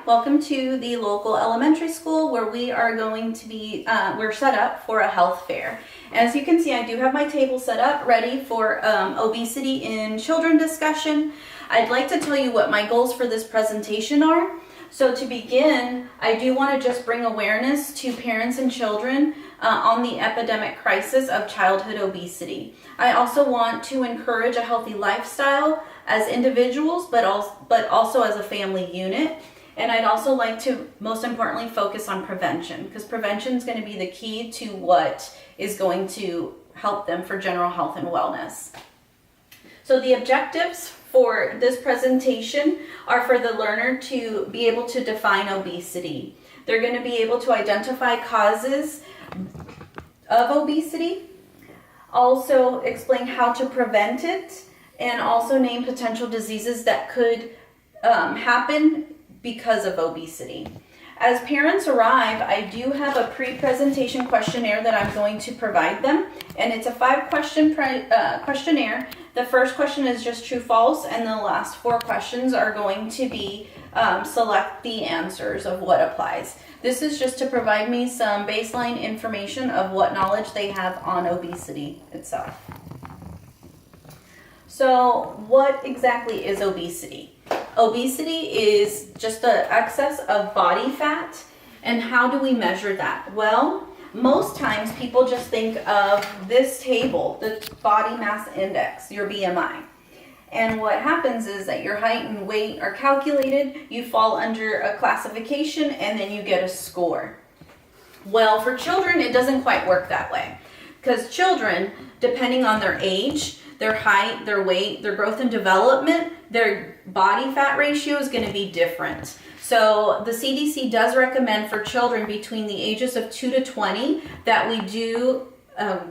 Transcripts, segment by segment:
welcome to the local elementary school where we are going to be, we're set up for a health fair. As you can see, I do have my table set up ready for obesity in children discussion. I'd like to tell you what my goals for this presentation are. So to begin, I do want to just bring awareness to parents and children on the epidemic crisis of childhood obesity. I also want to encourage a healthy lifestyle as individuals, but also as a family unit. And I'd also like to, most importantly, focus on prevention, because prevention is going to be the key to what is going to help them for general health and wellness. So the objectives for this presentation are for the learner to be able to define obesity. They're going to be able to identify causes of obesity, also explain how to prevent it, and also name potential diseases that could happen because of obesity. As parents arrive, I do have a pre-presentation questionnaire that I'm going to provide them, and it's a 5-question questionnaire. The first question is just true, false, and the last 4 questions are going to be select the answers of what applies. This is just to provide me some baseline information of what knowledge they have on obesity itself. So what exactly is obesity? Obesity is just the excess of body fat. And how do we measure that? Well, most times people just think of this table, the body mass index, your BMI. And what happens is that your height and weight are calculated, you fall under a classification, and then you get a score. Well, for children, it doesn't quite work that way. Because children, depending on their age, their height, their weight, their growth and development, their body fat ratio is going to be different. So the CDC does recommend for children between the ages of 2 to 20 that we do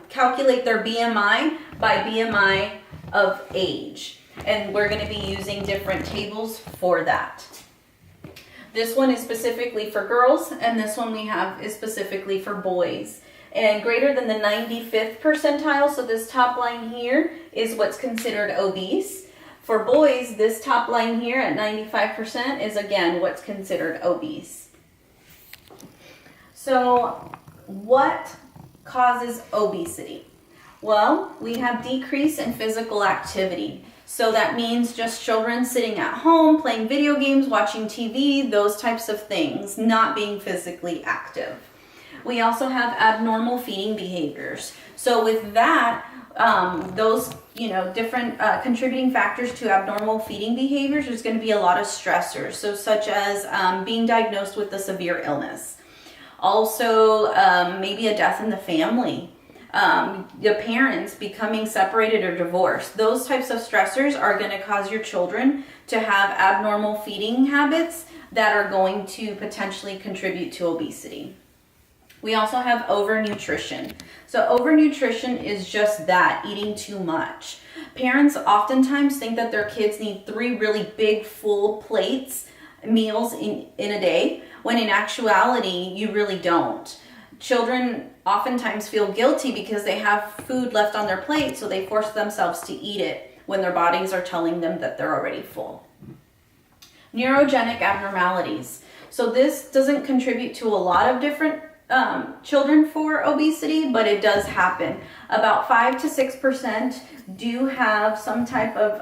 calculate their BMI by BMI of age. And we're going to be using different tables for that. This one is specifically for girls, and this one we have is specifically for boys. And greater than the 95th percentile, so this top line here is what's considered obese. For boys, this top line here at 95% is again what's considered obese. So what causes obesity? Well, we have decrease in physical activity. So that means just children sitting at home, playing video games, watching TV, those types of things, not being physically active. We also have abnormal feeding behaviors. So with that, those different contributing factors to abnormal feeding behaviors, there's going to be a lot of stressors. So such as being diagnosed with a severe illness. Also, maybe a death in the family. The parents becoming separated or divorced. Those types of stressors are going to cause your children to have abnormal feeding habits that are going to potentially contribute to obesity. We also have overnutrition. So overnutrition is just that, eating too much. Parents oftentimes think that their kids need 3 really big full meals in a day, when in actuality, you really don't. Children oftentimes feel guilty because they have food left on their plate, so they force themselves to eat it when their bodies are telling them that they're already full. Neurogenic abnormalities. So this doesn't contribute to a lot of different children for obesity, but it does happen. About 5 to 6% do have some type of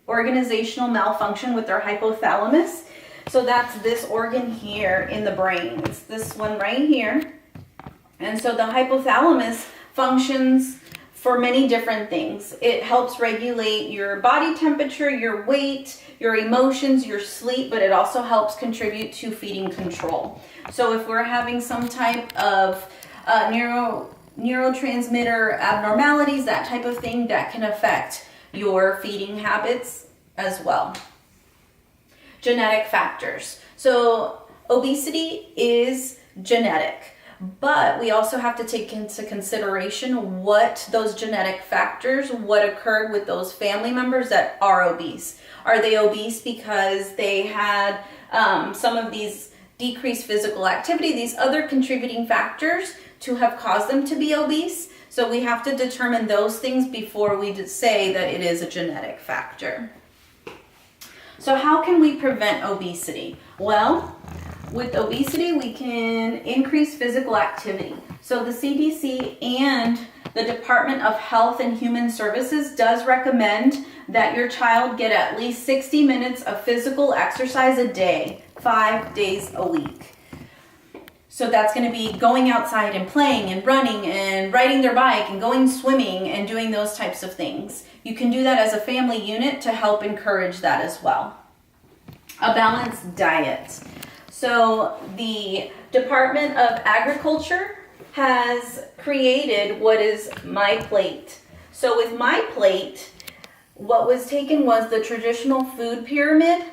organizational malfunction with their hypothalamus. So that's this organ here in the brain. It's this one right here. And so the hypothalamus functions for many different things. It helps regulate your body temperature, your weight, your emotions, your sleep, but it also helps contribute to feeding control. So if we're having some type of neurotransmitter abnormalities, that type of thing, that can affect your feeding habits as well. Genetic factors. So obesity is genetic. But we also have to take into consideration what those genetic factors, what occurred with those family members that are obese. Are they obese because they had some of these decreased physical activity, these other contributing factors to have caused them to be obese? So we have to determine those things before we say that it is a genetic factor. So how can we prevent obesity? Well, with obesity, we can increase physical activity. So the CDC and the Department of Health and Human Services does recommend that your child get at least 60 minutes of physical exercise a day, 5 days a week. So that's going to be going outside and playing and running and riding their bike and going swimming and doing those types of things. You can do that as a family unit to help encourage that as well. A balanced diet. So the Department of Agriculture has created what is My Plate. So with My Plate, what was taken was the traditional food pyramid.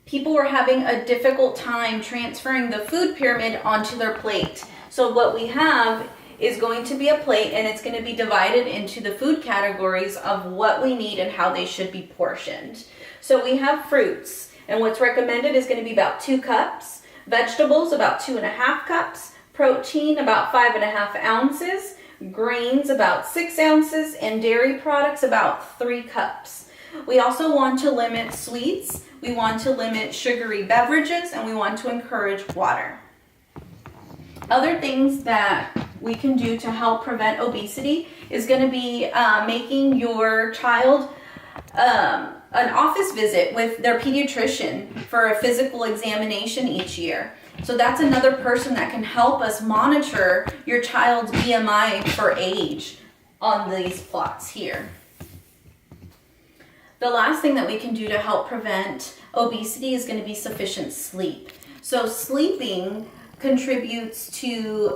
People were having a difficult time transferring the food pyramid onto their plate. So what we have is going to be a plate, and it's going to be divided into the food categories of what we need and how they should be portioned. So we have fruits, and what's recommended is going to be about 2 cups, vegetables about 2.5 cups, protein about 5.5 ounces, grains about 6 ounces, and dairy products about 3 cups. We also want to limit sweets, we want to limit sugary beverages, and we want to encourage water. Other things that we can do to help prevent obesity is going to be making your child an office visit with their pediatrician for a physical examination each year. So that's another person that can help us monitor your child's BMI for age on these plots here. The last thing that we can do to help prevent obesity is going to be sufficient sleep. So sleeping contributes to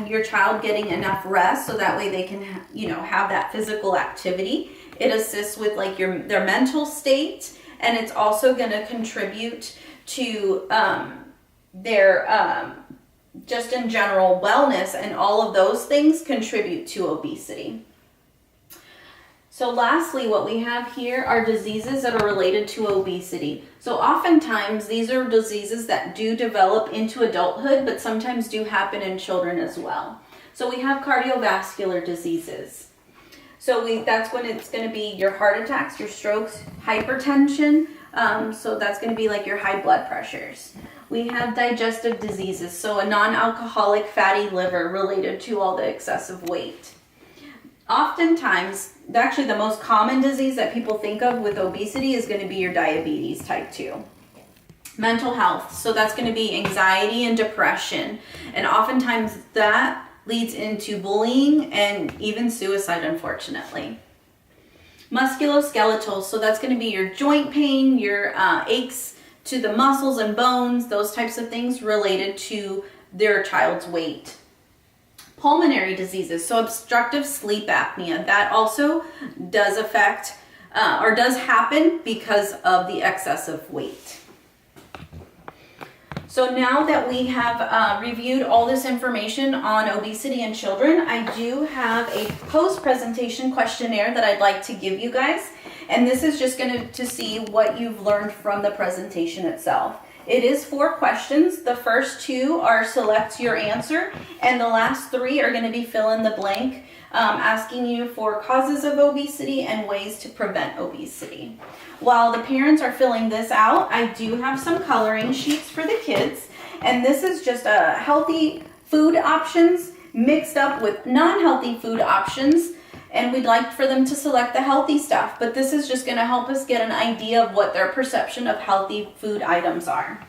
your child getting enough rest, so that way they can have that physical activity. It assists with like their mental state, and it's also going to contribute to their just in general wellness, and all of those things contribute to obesity. So lastly, what we have here are diseases that are related to obesity. So oftentimes these are diseases that do develop into adulthood, but sometimes do happen in children as well. So we have cardiovascular diseases. So that's when it's going to be your heart attacks, your strokes, hypertension. So that's going to be like your high blood pressures. We have digestive diseases, so a non-alcoholic fatty liver related to all the excessive weight. Oftentimes, actually the most common disease that people think of with obesity is going to be your diabetes type 2. Mental health, so that's going to be anxiety and depression. And oftentimes that leads into bullying and even suicide, unfortunately. Musculoskeletal, so that's going to be your joint pain, your aches to the muscles and bones, those types of things related to their child's weight. Pulmonary diseases, so obstructive sleep apnea, that also does affect or does happen because of the excessive weight. So now that we have reviewed all this information on obesity in children, I do have a post-presentation questionnaire that I'd like to give you guys. And this is just going to see what you've learned from the presentation itself. It is 4 questions. The first 2 are select your answer, and the last 3 are going to be fill in the blank, asking you for causes of obesity and ways to prevent obesity. While the parents are filling this out, I do have some coloring sheets for the kids, and this is just healthy food options mixed up with non-healthy food options, and we'd like for them to select the healthy stuff, but this is just going to help us get an idea of what their perception of healthy food items are.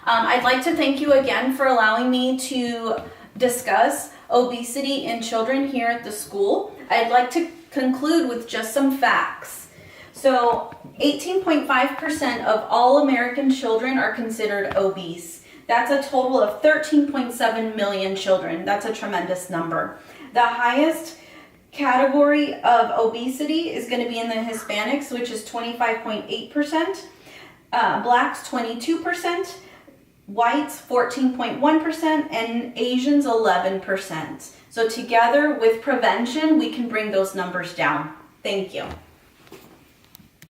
I'd like to thank you again for allowing me to discuss obesity in children here at the school. I'd like to conclude with just some facts. So 18.5% of all American children are considered obese. That's a total of 13.7 million children. That's a tremendous number. The highest category of obesity is going to be in the Hispanics, which is 25.8%, Blacks 22%, Whites 14.1%, and Asians 11%. So together with prevention, we can bring those numbers down. Thank you.